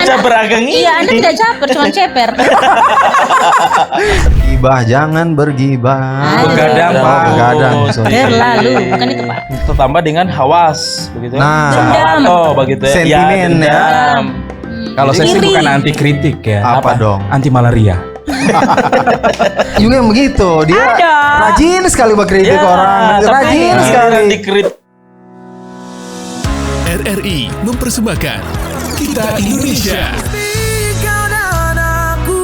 caper agak ini. Iya, Anda tidak caper, cuma ceper. Gibah jangan bergibah. Begadang, Pak. Begadang. Sorry. Terlalu, bukan itu Pak. Ditambah dengan hawas, begitu. Nah. Sokalanto, begitu ya. Sentimen ya. dendam. Kalau saya sih Iri. bukan anti kritik ya. Apa dong? Anti malaria. Juga yang begitu. Dia Ada. rajin sekali berkritik orang. tapi Rajin sekali. dikritik. RRI mempersembahkan Kita Indonesia. Kau dan aku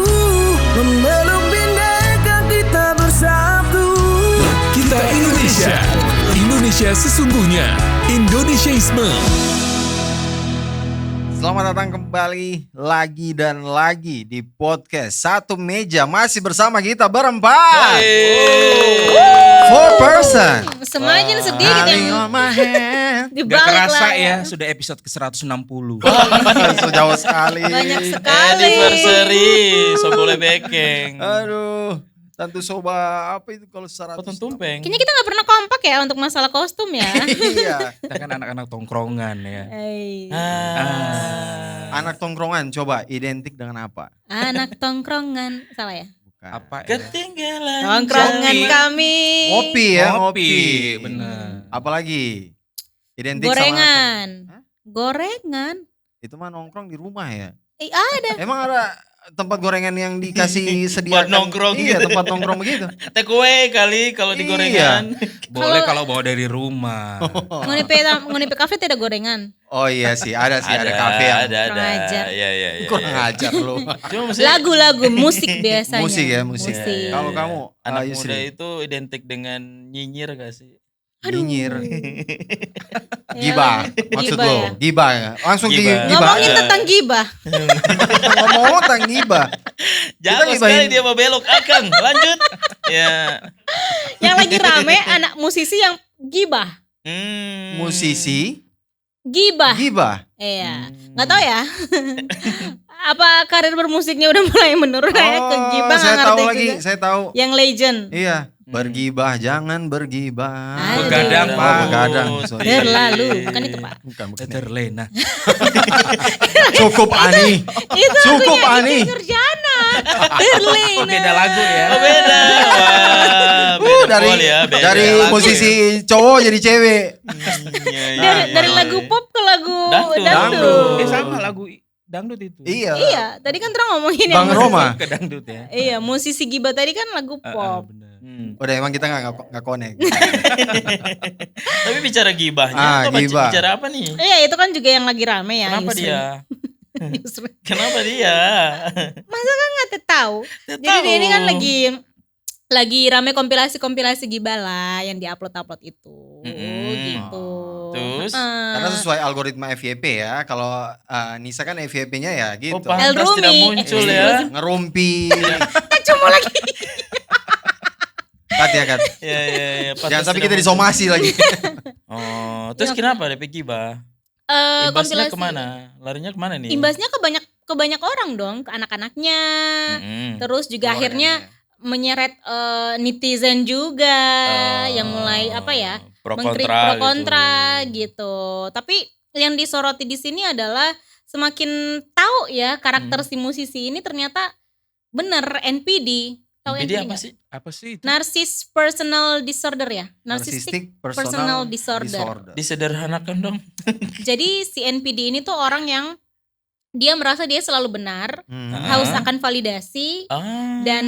memeluk bineka kita bersatu. Kita Indonesia. Indonesia sesungguhnya. Indonesiaisme. Selamat datang kembali lagi dan lagi di podcast Satu Meja. Masih bersama kita berempat. Four person. Semakin sedikit Darling yang on my hand. di Gak balik kerasa layar. ya sudah episode ke-160. Sejauh sekali. Banyak sekali. Anniversary, so boleh bekeng. Aduh, Tantu Soba apa itu kalau 100? Potong tumpeng. Kayaknya kita gak pernah kompak ya untuk masalah kostum ya. Iya. Kita kan anak-anak tongkrongan ya. Anak tongkrongan coba identik dengan apa? Anak tongkrongan. Salah ya? Bukan. Apa ya? Ketinggalan. Tongkrongan Ngopi. kami. Ngopi ya, Ngopi, ngopi. bener. Apalagi? Identik Gorengan. sama Gorengan. itu mah nongkrong di rumah ya. Ada. Emang ada tempat gorengan yang dikasih sediakan? Buat nongkrong Iya, gitu. tempat nongkrong begitu. Take away kali kalau di Iya. gorengan. Boleh Kalau- kalau bawa dari rumah. Ngonipe kafe tidak gorengan. Oh iya sih, ada kafe yang Ada. Kurang ajar. Iya. kurang ajar lu. Cuma maksudnya Lagu-lagu musik biasanya. Musik ya, musik. Musik. Kalau kamu anak Yusri? muda itu identik dengan nyinyir gak sih? Nyinyir. Ya, Gibah. Maksud gibah lo, ya. gibah ya. Langsung Gibah. gibah. Ngomongin aja. tentang gibah. Ngomong tentang gibah. Jauh gibahin. sekali dia mau belok. Akang, lanjut. Ya. Yang lagi rame anak musisi yang gibah. Musisi Gibah. gibah. Iya. Nggak tahu ya. Apa karir bermusiknya udah mulai menurun ya ke gibah saya nggak tahu ngerti lagi, juga. saya tahu. Yang legend. Iya, bergibah jangan bergibah. Aduh. Begadang, Oh, Pak. begadang. Sorry. Terlalu. Bukan itu Pak. Bukan. Terlena. Cukup Ani. Itu Cukup lagunya Ani. Iki Nurjana. Terlena. Oh, beda lagu ya. Oh beda. Wah, beda Dari pol ya, beda dari lagu musisi cowok jadi cewek. ya. Dari lagu pop ke lagu Dangdut. dangdut. Sama lagu dangdut itu. Iya. Iya, tadi kan terang ngomongin Bang yang Roma. Ke dangdut ya. Iya, musisi gibah tadi kan lagu pop. Bener. Udah emang kita nggak connect. Tapi bicara gibahnya, atau gibah. bicara apa nih? Iya, itu kan juga yang lagi rame ya. Kenapa Yusri. dia? Yusri. Kenapa dia? Nggak tahu. Jadi dia ini kan lagi rame kompilasi gibah lah yang diupload itu. Gitu. Terus? Karena sesuai algoritma FYP ya. Kalau Nisa kan FYP-nya ya gitu. Oh, pantas El Rumi. tidak muncul Eh, ya. Ngerumpi. Cuma lagi. Kat ya Kat. Ya, pantas Jangan sampai tidak kita muncul. disomasi lagi. Oh, terus kenapa DP gibah? Imbasnya Kompilasi. kemana? Larinya kemana nih? Imbasnya ke banyak orang dong, ke anak-anaknya. Mm-mm. Terus juga Oh, akhirnya menyeret netizen juga yang mulai apa ya? Pro pro kontra, kontra gitu. Tapi yang disoroti di sini adalah semakin tahu ya karakter si musisi ini ternyata bener NPD. Tahu NPD NPD apa nggak? sih? Apa sih itu? Narcissistic personal disorder ya. Narcissistic personal disorder. Disederhanakan dong. Jadi si NPD ini tuh orang yang dia merasa dia selalu benar, haus akan validasi dan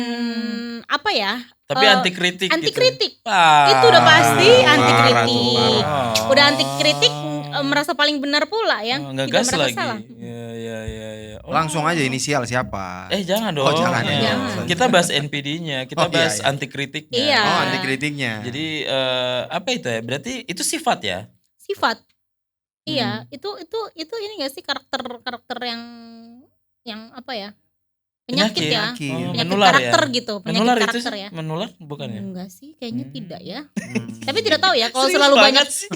apa ya? Tapi anti kritik. Anti gitu. kritik. Ah. Itu udah pasti anti parah kritik. tuh, parah. Udah anti kritik merasa paling benar pula ya. Nggak Tidak gas merasa lagi. salah. Ya. Oh. Langsung aja inisial siapa? Jangan dong. Oh, jangan ya. Jangan. Kita bahas NPD-nya, kita Oh, iya, bahas iya. anti kritiknya. Iya. Oh, anti kritiknya. Jadi apa itu ya? Berarti itu sifat ya? Sifat. Iya, itu ini enggak sih karakter yang apa ya? Penyakit ya. Penyakit. Penyakit Menular karakter ya? gitu, penyakit Menular itu karakter sih? ya. Menular bukan ya? Enggak sih, kayaknya tidak ya. Hmm. Tapi tidak tahu ya kalau Serius selalu banget banyak sih.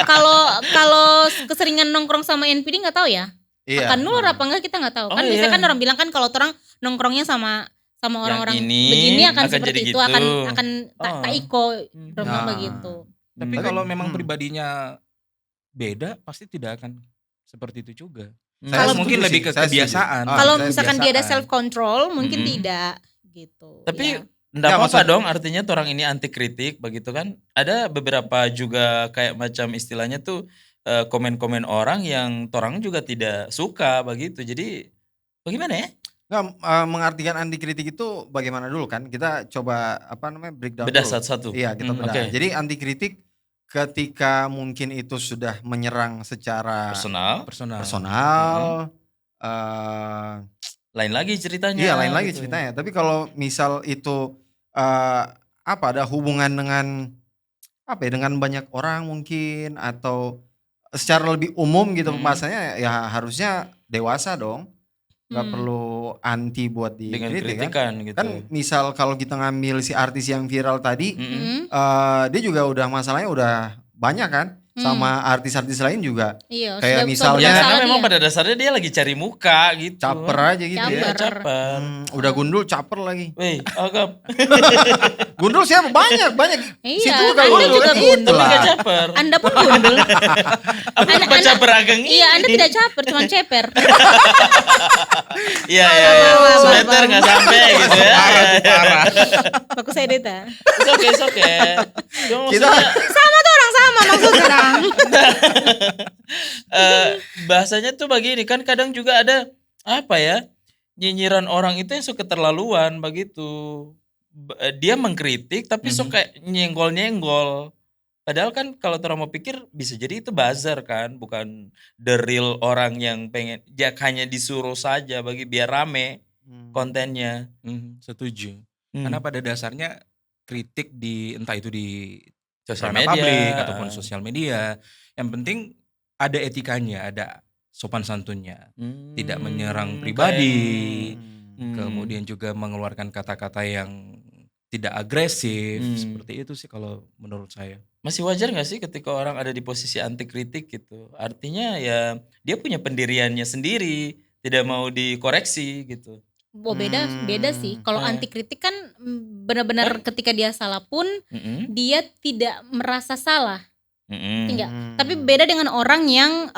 kalau keseringan nongkrong sama NPD nggak tahu ya. Iya. Akan nular apa enggak kita nggak tahu. Oh, Kan biasanya iya. kan orang bilang kan kalau orang nongkrongnya sama orang-orang ini begini akan akan seperti jadi itu, gitu. akan Oh. taiko bilang Nah. begitu. Tapi Hmm. kalau memang Hmm. pribadinya beda, pasti tidak akan seperti itu juga. Saya mungkin setuju lebih sih, ke saya setuju. kebiasaan. Kalau saya misalkan dia ada kebiasaan. self control mungkin Mm-mm. tidak gitu. Tapi ya. enggak Ya, apa-apa maksud- dong, artinya orang ini anti kritik begitu kan. Ada beberapa juga kayak macam istilahnya tuh komen-komen orang yang orang juga tidak suka begitu. Jadi bagaimana ya? Nggak, mengartikan anti kritik itu bagaimana dulu kan? Kita coba breakdown Bedah dulu. satu-satu. Iya, kita bedah. Oke. Jadi anti kritik ketika mungkin itu sudah menyerang secara Personal, personal, eh, lain lagi ceritanya. iya lain lagi gitu. ceritanya. Tapi kalau misal itu ada hubungan dengan dengan banyak orang mungkin atau secara lebih umum gitu pembahasannya, ya harusnya dewasa dong. Nggak perlu anti buat Dengan dikritik kan. kritikan gitu. Kan misal kalau kita ngambil si artis yang viral tadi, Mm-mm. dia juga udah masalahnya udah banyak kan, sama artis-artis lain juga Iya, kayak sudah misalnya- Ya bermasalah karena memang dia. pada dasarnya dia lagi cari muka gitu. caper aja gitu Caper. ya. Iya, caper. Udah gundul caper lagi. Weh, agak. Gundul siapa? Banyak. Iya, Situ juga Anda gundul juga kan? gundul. Tapi Itulah. gak caper. Anda pun gundul. Apa baca berageng Iya, Anda tidak caper, cuma ceper. Iya, iya, iya. Wah, Semeter wah. nggak sampai gitu ya. Parah. Fokus saya Deta. It's okay. Cuma Kita maksudnya, Sama tuh orang sama maksudnya orang. bahasanya tuh begini kan kadang juga ada apa ya, nyinyiran orang itu yang suka terlaluan begitu. Dia mengkritik tapi suka nyenggol-nyenggol. Padahal kan kalau orang mau pikir bisa jadi itu buzzer kan, bukan the real orang yang pengen ya hanya disuruh saja biar rame kontennya. Setuju. Hmm. Karena pada dasarnya kritik di entah itu di Sosial ranah media publik ataupun sosial media, yang penting ada etikanya, ada sopan santunnya, tidak menyerang pribadi, kemudian juga mengeluarkan kata-kata yang tidak agresif, seperti itu sih kalau menurut saya. Masih wajar gak sih ketika orang ada di posisi anti kritik gitu? Artinya ya dia punya pendiriannya sendiri, tidak mau dikoreksi gitu. Oh, beda sih. Kalau anti kritik kan benar-benar ketika dia salah pun dia tidak merasa salah. Enggak. Tapi beda dengan orang yang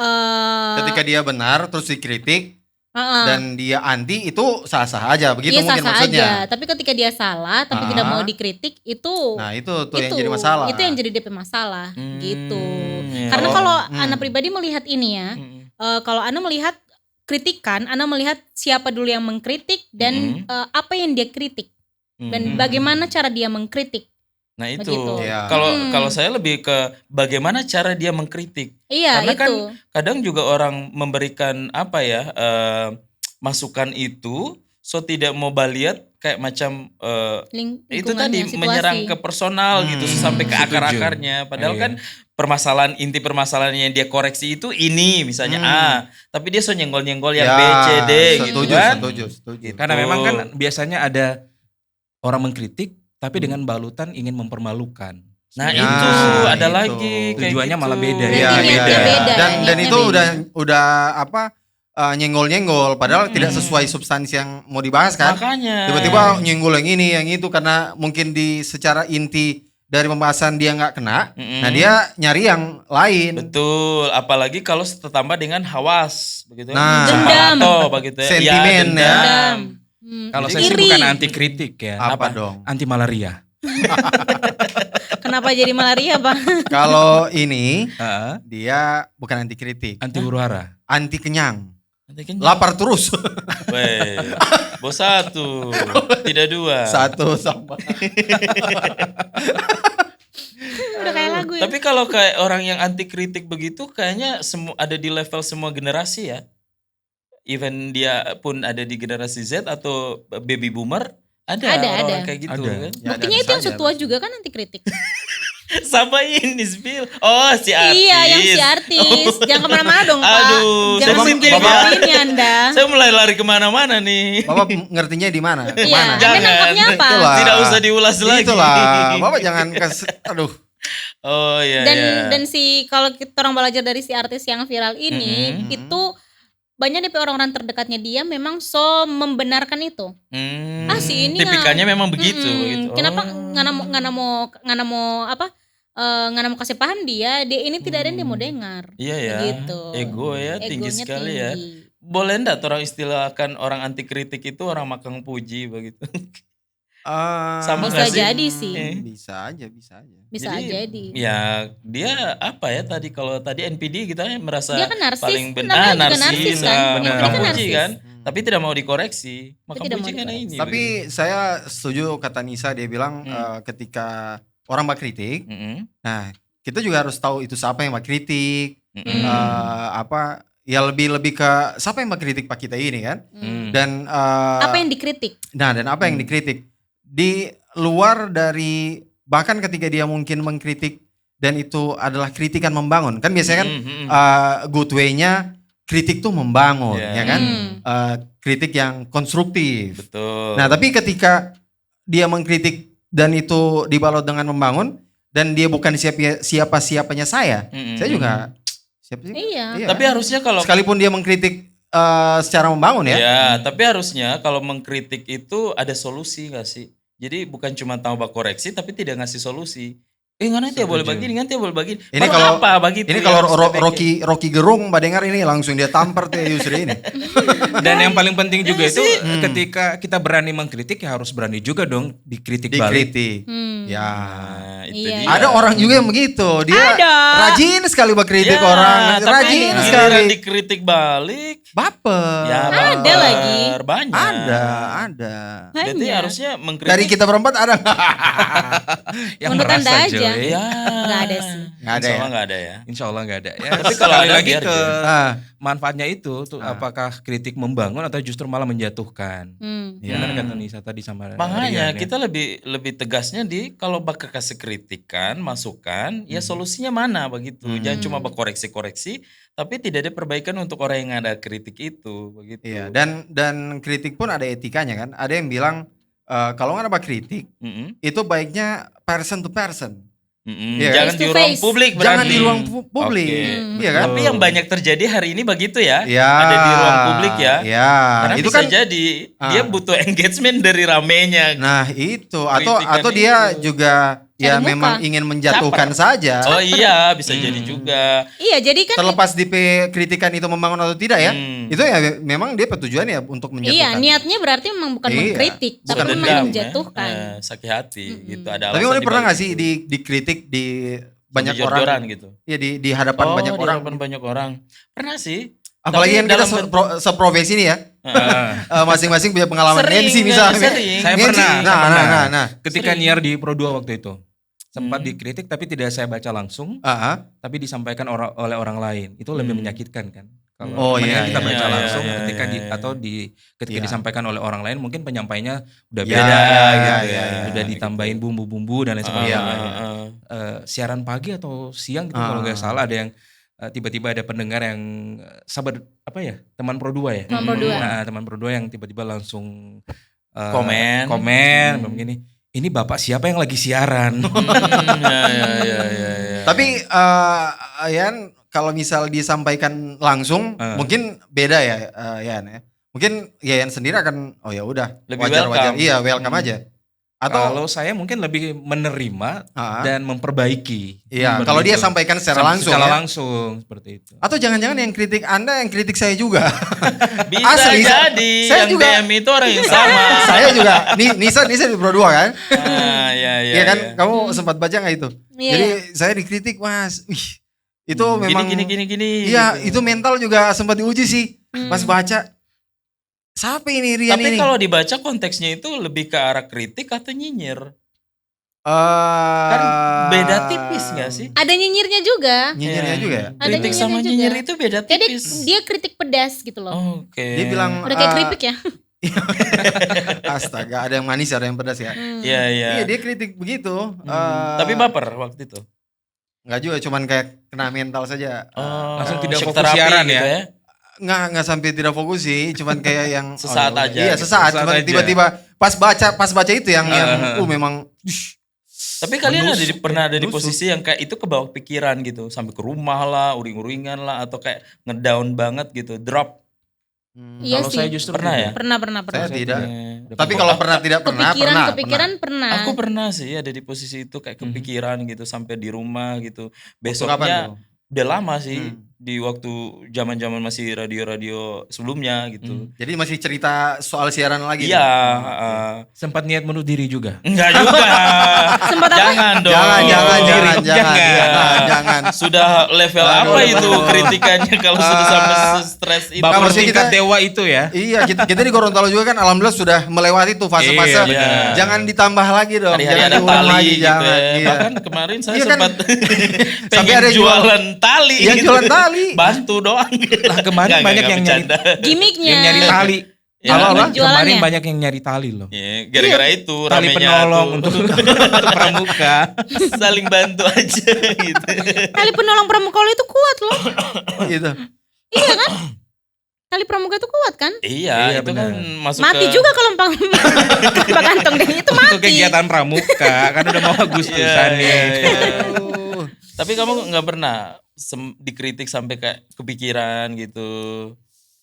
ketika dia benar terus dikritik uh-uh. dan dia anti, itu sah-sah aja begitu Iya, mungkin sah-sah maksudnya. aja. Tapi ketika dia salah tapi tidak mau dikritik itu Nah, itu tuh yang jadi masalah. Itu yang jadi DP masalah gitu. Iya. Karena Oh, kalau Ana pribadi melihat ini ya, kalau Ana melihat kritikan, Ana melihat siapa dulu yang mengkritik dan apa yang dia kritik dan bagaimana cara dia mengkritik. Nah itu Begitu. Iya. kalau saya lebih ke bagaimana cara dia mengkritik. Iya, Karena itu. kan kadang juga orang memberikan apa ya masukan itu, so tidak mau baliat kayak macam itu tadi Lingkungannya, menyerang situasi. ke personal gitu sampai ke Setuju. akar-akarnya. Padahal Iya. kan inti permasalahannya yang dia koreksi itu ini misalnya A, tapi dia so nyenggol-nyenggol yang Ya, B, C, D gitu setuju, kan. setuju. Gitu. Karena memang kan biasanya ada orang mengkritik tapi dengan balutan ingin mempermalukan. Nah, Nah, itu ada itu. lagi kayak Tujuannya gitu. malah beda. Berarti Iya, niatnya iya. beda, Dan niatnya itu beda. udah nyenggol-nyenggol padahal tidak sesuai substansi yang mau dibahas kan. Makanya. Tiba-tiba nyenggol yang ini, yang itu karena mungkin di secara inti dari pembahasan dia nggak kena. Nah, dia nyari yang lain. Betul, apalagi kalau tertambah dengan hawas begitu. Nah. Dendam. Atau begitu ya. Sentimen, Iya, ya. dendam. Kalau Jadi saya sih iri. bukan anti kritik ya. Apa dong? Anti malaria. Kenapa jadi malaria, Bang? Kalau ini Heeh. dia bukan anti kritik, Anti huru-hara. anti kenyang. Nanti kenyang. Lapar terus. Weh, bos satu, tidak dua. Satu sama. Udah kayak lagu ya. Tapi kalau kayak orang yang anti kritik begitu kayaknya semua ada di level semua generasi ya. Even dia pun ada di generasi Z atau baby boomer, ada orang-orang ada. kayak gitu Ada. kan. Ya, Buktinya ada itu yang saja, setua juga kan anti kritik. Sama ini spill. Oh, si artis. Iya, yang si artis. Jangan kemana-mana dong, Pak. Aduh, Jangan sensitif menggigit ya. ini Anda. Saya mulai lari kemana-mana nih. Bapak ngertinya di mana? Iya, Kemana? Anda Jangan. nangkapnya apa? Itulah. Tidak usah diulas lagi. Itulah. Bapak jangan aduh. Oh iya. Dan iya. dan si kalau kita orang belajar dari si artis yang viral ini itu banyak DP orang-orang terdekatnya dia memang so membenarkan itu. Ah, si ini tipikalnya memang begitu, Mm-mm. begitu. Kenapa Oh. ngana mau apa? Ngana mau kasih paham dia ini tidak ada yang dia mau dengar. Iya ya. Gitu. Ego ya tinggi Egonya sekali ya. tinggi. boleh enggak orang istilahkan orang anti kritik itu orang makan puji begitu? Sama Bisa nggak sih? jadi sih. Bisa aja. Bisa jadi. Ya dia apa ya tadi kalau tadi NPD kita merasa Dia kan narsis, paling namanya juga narsis, narsis kan. makan NPD kan puji narsis. kan, tapi tidak mau dikoreksi. Makan tidak puji mau kan dikoreksi. ini. Tapi saya setuju kata Nisa, dia bilang ketika orang berkritik, nah kita juga harus tahu itu siapa yang berkritik, ya lebih ke siapa yang berkritik pak kita ini kan, dan Apa yang dikritik? dan apa yang dikritik di luar dari, bahkan ketika dia mungkin mengkritik dan itu adalah kritikan membangun kan biasanya kan good way-nya kritik tuh membangun ya kan, kritik yang konstruktif. Betul. Nah tapi ketika dia mengkritik dan itu dibalut dengan membangun dan dia bukan siapa-siapanya saya juga siapa sih? Iya. Tapi harusnya kalau Sekalipun dia mengkritik secara membangun ya. ya, tapi harusnya kalau mengkritik itu ada solusi nggak sih? Jadi bukan cuma tahu koreksi tapi tidak ngasih solusi. Nanti ya boleh begini, nanti ya boleh begini. Ini Baru kalau apa begitu? ini yang kalau harus kita bikin? Rocky Gerung mbak dengar ini langsung dia tampar tuh Yusri ini. Dan yang paling penting juga itu sih. ketika kita berani mengkritik ya harus berani juga dong dikritik balik. Dikritik. Ya. Nah, itu Iya. dia. Ada orang juga yang begitu. Dia Ada. rajin sekali berkritik Ya, orang. tapi Rajin giliran sekali. dikritik balik. Baper. Ya, Ada baper. lagi. Banyak. Ada. Berarti Banyak. harusnya mengkritik. Dari kita berempat ada nggak? Yang Menurut merasa Anda aja. Joy. Ya. Nggak ada sih. Nggak ada Insya ya? Allah nggak ada ya. Insya Allah nggak ada. Ya, Tapi kalau sekali ada, lagi biar ke Ah, manfaatnya itu tuh apakah kritik membangun atau justru malah menjatuhkan? ya. Benar kata Nisa tadi sama Makanya Rian, ya. kita lebih tegasnya di kalau bakal kasih kritikan, masukan, ya solusinya mana begitu. Jangan cuma berkoreksi-koreksi, tapi tidak ada perbaikan untuk orang yang ada kritik itu begitu. Iya. Dan kritik pun ada etikanya kan. Ada yang bilang kalau nggak ada kritik Mm-mm. itu baiknya person to person. Mm-mm. Iya. Jangan Face di to ruang face. publik Jangan berarti. di ruang publik. Oke. Iya kan? Tapi yang banyak terjadi hari ini begitu ya. Ya. Ada di ruang publik ya. Ya. Karena Itu bisa kan. jadi dia butuh engagement dari ramenya. Nah itu Kritikan atau dia itu. juga ya Cari muka. memang ingin menjatuhkan saja. Oh iya, bisa jadi juga. Iya, jadi kan Terlepas di kritikan itu membangun atau tidak ya, itu ya memang dia petujuannya ya untuk iya, menjatuhkan. niatnya berarti memang bukan Iya, mengkritik, bukan tapi memang dendam, menjatuhkan. Sakit hati gitu. Ada Tapi alasan udah pernah dibalik nggak sih itu. dikritik di banyak Sampai jor-joran orang? gitu. Iya di hadapan banyak di orang. hadapan banyak orang. Pernah sih. Apalagi Tapi kan kita dalam bentuk- seprofesi nih ya, masing-masing punya pengalaman Sering, MC misalnya. sering. Saya MC. pernah, Nah, saya pernah. nah. Ketika nyiar di Pro 2 waktu itu sempat dikritik tapi tidak saya baca langsung, tapi disampaikan oleh orang lain. Itu lebih menyakitkan kan. Kalau Oh, mendingan iya, kita iya, baca iya, langsung iya, ketika iya, iya. ketika Iya. disampaikan oleh orang lain mungkin penyampainya udah Ya, beda iya, gitu. iya, iya, Udah ditambahin bumbu-bumbu dan lain Iya, sebagainya. iya. Siaran pagi atau siang gitu kalau nggak salah ada yang tiba-tiba ada pendengar yang sahabat apa ya, teman Pro 2 ya. Teman Pro 2. Nah, teman Pro 2 yang tiba-tiba langsung Komen. begini. Ini bapak siapa yang lagi siaran? Ya. Tapi Yan kalau misal disampaikan langsung mungkin beda ya Yan ya. Mungkin Yan sendiri akan oh ya udah Lebih wajar-wajar. welcome. Iya, welcome aja. Atau Kalau saya mungkin lebih menerima dan memperbaiki. iya, Seperti kalau dia itu. sampaikan secara langsung Secara ya. langsung seperti itu. Atau jangan-jangan yang kritik Anda yang kritik saya juga. Bisa Asli, jadi saya yang juga- DM itu orang yang sama. Saya juga Nisa di Pro 2 kan? Iya. Iya kan? Kamu sempat baca nggak itu? Iya. Jadi saya dikritik, Mas. Wih, itu memang Gini. Iya, gitu. itu mental juga sempat diuji sih. Pas baca. Siapa ini Rian Tapi ini? kalau dibaca konteksnya itu lebih ke arah kritik atau nyinyir. Kan Kan beda tipis gak sih? Ada nyinyirnya juga. Nyinyirnya juga ya? Ada Kritik nyinyirnya sama juga. nyinyir itu beda Jadi tipis. dia kritik pedas gitu loh. Oke. Dia bilang Udah kayak keripik ya. astaga, ada yang manis, ada yang pedas ya. Iya. Iya, dia kritik begitu. Tapi baper waktu itu. Enggak juga, cuman kayak kena mental saja. Langsung tidak shock fokus terapi siaran gitu ya? Nggak sampai tidak fokus sih, cuman kayak yang Sesaat ya udah. aja Iya, gitu. sesaat, Sesaat cuman aja. tiba-tiba pas baca itu yang memang Tapi kalian menusuk, pernah ada di menusuk. posisi yang kayak itu ke bawah pikiran gitu, sampai ke rumah lah, uring-uringan lah, atau kayak ngedown banget gitu, drop. Iya Kalau sih. saya justru Pernah ya? Pernah. saya tidak. Iya. Tapi kalau pernah tidak pernah, Kepikiran pernah. Aku pernah sih ada di posisi itu kayak kepikiran gitu sampai di rumah gitu. Besok kapan Besoknya tuh? udah lama sih. di waktu zaman-zaman masih radio-radio sebelumnya gitu. Jadi masih cerita soal siaran lagi. Iya, nih? Sempat niat bunuh diri juga. enggak juga. Sempat apa? Jangan dong. Jangan. Sudah level apa itu kritikannya kalau sudah sampai stres itu? Bapak- Baper maksudnya tingkat kita- dewa itu ya. Iya, kita di Gorontalo juga kan alhamdulillah sudah melewati tuh fase-fase. Iya, benar. Jangan ditambah lagi dong. Hari-hari Jangan ada diulang tali lagi, gitu jangan. ya. Iya. Bahkan kemarin saya Iya kan? sempat Sampai pengen ada jualan tali. Yang gitu. jualan tali. Bantu doang. Lah kemarin banyak yang nyari bercanda. Gimmicknya. yang nyari tali. Ya, Halo, halo. Jualannya. Kemarin banyak yang nyari tali loh. Ya, gara-gara itu Tali ramenya penolong tuh. untuk pramuka. saling bantu aja gitu. Tali penolong pramuka lo itu kuat loh. Gitu. Iya kan? Tali pramuka itu kuat kan? Iya, Iya, itu benar. kan masuk Mati ke juga kalau tanpa kantong deh itu Untuk mati. kegiatan pramuka kan udah mau Agustusan Iya, nih. iya, iya. Aduh. Tapi kamu nggak pernah dikritik sampai kayak kepikiran gitu.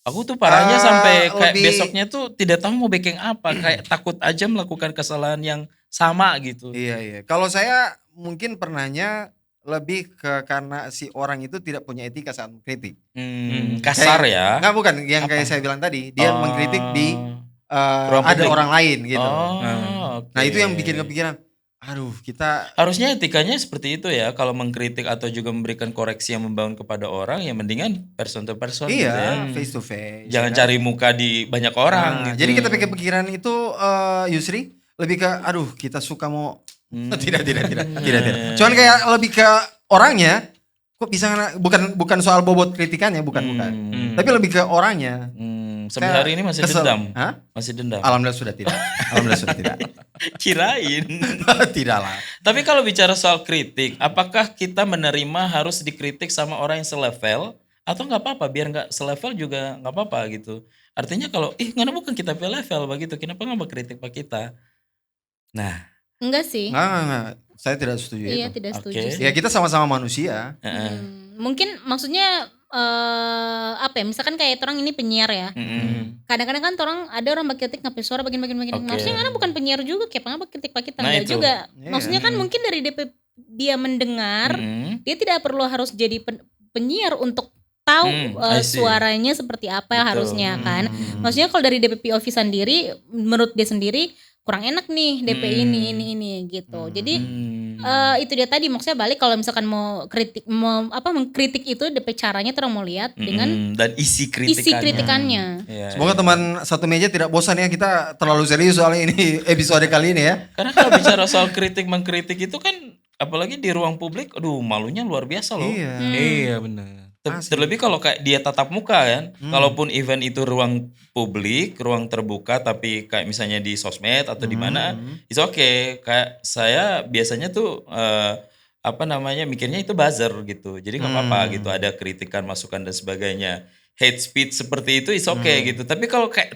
Aku tuh parahnya sampai kayak lebih- besoknya tuh tidak tahu mau backing apa, kayak takut aja melakukan kesalahan yang sama gitu. Iya. Kalau saya mungkin pernahnya lebih ke karena si orang itu tidak punya etika saat mengkritik. Kasar ya. Enggak, bukan yang Apa? kayak saya bilang tadi, dia Oh. mengkritik di Ruang ada publik. orang lain gitu. Oh, Nah, itu yang oke. bikin kepikiran, aduh, kita Harusnya etikanya seperti itu ya. Kalau mengkritik atau juga memberikan koreksi yang membangun kepada orang, ya mendingan person to person gitu ya. iya face to face. Jangan ya kan? cari muka di banyak orang Nah, gitu. jadi kita pakai pikiran itu Yusri lebih ke aduh, kita suka mau tidak. Cuman kayak lebih ke orangnya, kok bisa bukan soal bobot kritikannya, bukan. Tapi lebih ke orangnya. Sampai Kayak hari ini masih kesel. dendam. Hah? Masih dendam. Alhamdulillah sudah tidak. Kirain. Tidak lah. Tapi kalau bicara soal kritik, apakah kita menerima harus dikritik sama orang yang selevel atau nggak apa-apa biar nggak selevel juga nggak apa-apa gitu. Artinya kalau karena bukan kita level begitu, kenapa nggak kritik pak kita? Nah, Enggak sih. Nggak. Saya tidak setuju Iya, itu. tidak setuju Oke. sih. Ya kita sama-sama manusia. Mungkin maksudnya apa ya? Misalkan kayak orang ini penyiar ya. Kadang-kadang kan orang ada orang bakritik ngapain suara bagian. Oke. Maksudnya karena bukan penyiar juga kayak apa kritik pak kita Nah, enggak itu. juga. Iya. Maksudnya kan mungkin dari DP dia mendengar, dia tidak perlu harus jadi penyiar untuk tahu I see. suaranya seperti apa Betul. harusnya kan. Maksudnya kalau dari DP POV sendiri menurut dia sendiri kurang enak nih DP ini gitu. Jadi itu dia tadi maksudnya balik kalau misalkan mau mengkritik itu DP caranya tuh orang mau lihat dengan dan isi kritikannya. Iya, Semoga teman satu meja tidak bosan ya, kita terlalu serius soalnya ini episode kali ini ya. Karena kalau bicara soal mengkritik itu kan apalagi di ruang publik, aduh malunya luar biasa loh. Iya. Iya benar. Terlebih kalau kayak dia tatap muka kan, kalaupun event itu ruang publik, ruang terbuka, tapi kayak misalnya di sosmed atau di mana, it's okay. Kayak saya biasanya tuh mikirnya itu buzzer gitu, jadi nggak apa-apa gitu, ada kritikan, masukan dan sebagainya. Hate speech seperti itu it's okay gitu. Tapi kalau kayak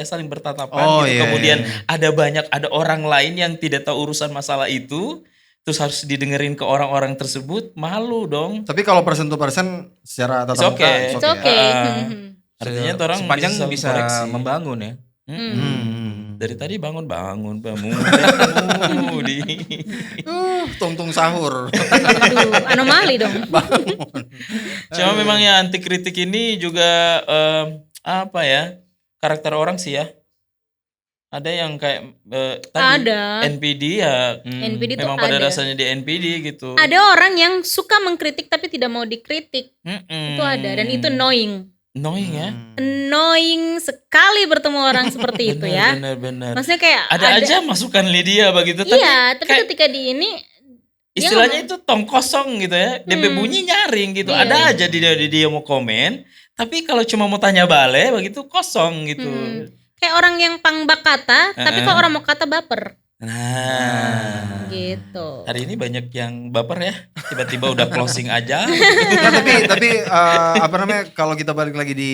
saling bertatapan gitu, kemudian ada orang lain yang tidak tahu urusan masalah itu. Terus harus didengerin ke orang-orang tersebut, malu dong. Tapi kalau person to person secara tatap muka, okay. It's okay. Artinya orang sepanjang saling bisa koreksi. membangun ya. Dari tadi bangun. Tungtung sahur. Aduh, anomali dong. Cuma memang ya anti kritik ini juga karakter orang sih ya. Ada yang kayak tadi Ada. NPD ya. NPD itu Memang pada ada. dasarnya di NPD gitu. Ada orang yang suka mengkritik tapi tidak mau dikritik. Itu ada dan itu annoying. Annoying ya. Annoying sekali bertemu orang seperti itu ya. Benar. Maksudnya kayak Ada aja masukan Lydia begitu. Iya, tapi kayak ketika di ini dia istilahnya itu tong kosong gitu ya. DP bunyi nyaring gitu. Iya. Ada aja dia mau komen. Tapi kalau cuma mau tanya bale begitu kosong gitu. kayak orang yang pangbak kata, tapi kalau orang mau kata baper. Nah, gitu. hari ini banyak yang baper ya. Tiba-tiba udah closing aja. Nah, tapi kalau kita balik lagi di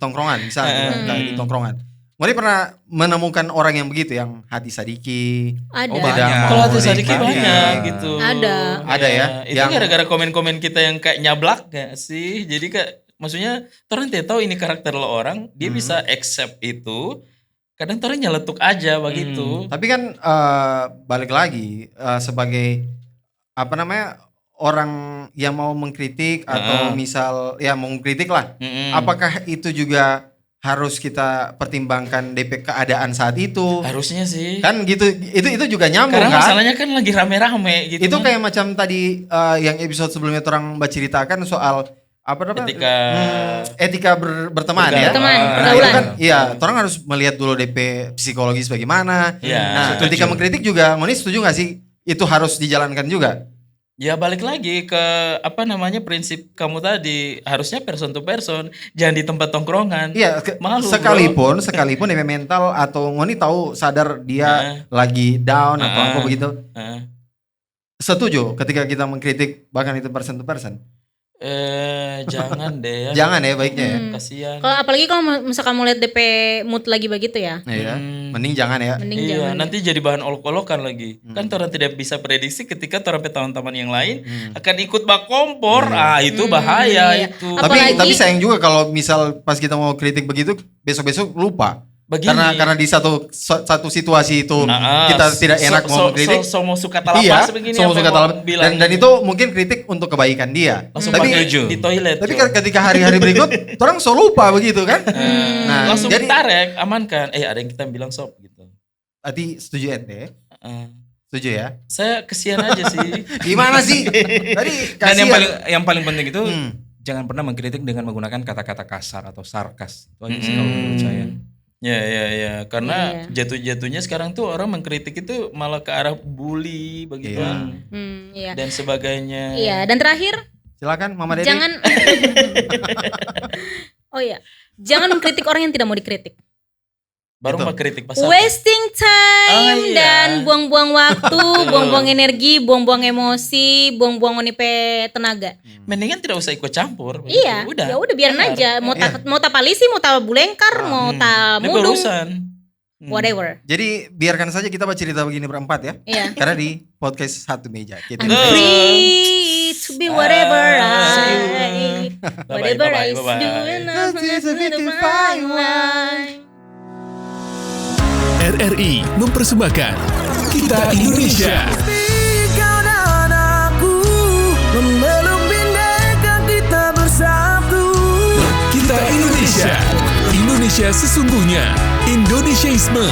tongkrongan, misalnya kayak di tongkrongan. Mari pernah menemukan orang yang begitu, yang hati sadiki. Ada. Oh, banyak. Kalau hati sadiki Iya. banyak gitu. Ada ya. Itu Yang- gara-gara komen-komen kita yang kayak nyablak gak sih? Jadi kayak maksudnya orang tidak tahu ini karakter lo orang, dia bisa accept itu. Kadang orang nyeletuk aja begitu. Tapi kan balik lagi sebagai orang yang mau mengkritik atau misal ya mau mengkritik lah, apakah itu juga harus kita pertimbangkan DP keadaan saat itu? Harusnya sih. Kan gitu, itu juga nyambung Karena kan? masalahnya kan lagi rame-rame gitu. Itu kayak macam tadi yang episode sebelumnya orang berceritakan soal apa namanya? Etika berteman ya. Berteman, Nah, itu pergaulan. kan iya, orang harus melihat dulu DP psikologis bagaimana. Iya, Nah, ketika mengkritik juga, Moni setuju gak sih itu harus dijalankan juga? Ya balik lagi ke apa namanya prinsip kamu tadi, harusnya person to person, jangan di tempat tongkrongan. Iya, Malu, sekalipun DP mental atau Moni tahu sadar dia lagi down atau apa begitu. Setuju ketika kita mengkritik bahkan itu person to person? Jangan deh ya. Jangan ya baiknya ya. Kasihan. Kalau apalagi kalau misalkan mau lihat DP mood lagi begitu ya. Iya. Mending jangan ya. Mending Iya, jangan. nanti jadi bahan olok-olokan lagi. Kan orang tidak bisa prediksi ketika orang teman-teman yang lain akan ikut bak kompor. Itu bahaya iya. itu. Tapi sayang juga kalau misal pas kita mau kritik begitu besok-besok lupa. Begini. Karena di satu situasi itu kita tidak enak mau mengkritik. Mau suka talapas begini. Semua apa suka mau talapas. bilang Dan gitu. itu mungkin kritik untuk kebaikan dia. langsung Tapi pakai di toilet. tapi tuh. ketika hari-hari berikut orang so lupa begitu kan. Nah, langsung jadi tarik, amankan. Ada yang kita bilang sob gitu. tadi setuju ente? Setuju ya? Saya kesian aja sih. Gimana sih? Tadi Dan kasihan. yang paling penting itu jangan pernah mengkritik dengan menggunakan kata-kata kasar atau sarkas. Itu aja sih kalau menurut saya. Ya. Karena jatuh-jatuhnya sekarang tuh orang mengkritik itu malah ke arah bully begitu Iya. dan sebagainya. Iya, dan terakhir Silakan Mama Dede. jangan Oh iya, jangan mengkritik orang yang tidak mau dikritik. Baru Gitu. mengkritik pas apa? Wasting time iya. dan buang-buang waktu, buang-buang energi, buang-buang emosi, buang-buang tenaga. Mendingan tidak usah ikut campur. begitu. Iya, ya udah biarin Benar. aja. Mau tapalisi, mau bulengkar, mau Ini mudung, berurusan. whatever. Jadi biarkan saja kita bercerita begini berempat ya. Iya. Karena di podcast satu meja. Gitu. I'm free to be whatever I whatever I do and RRI mempersembahkan Kita Indonesia. Kau dan aku memeluk bindeka kita bersatu. Kita Indonesia. Indonesia sesungguhnya. Indonesiaisme.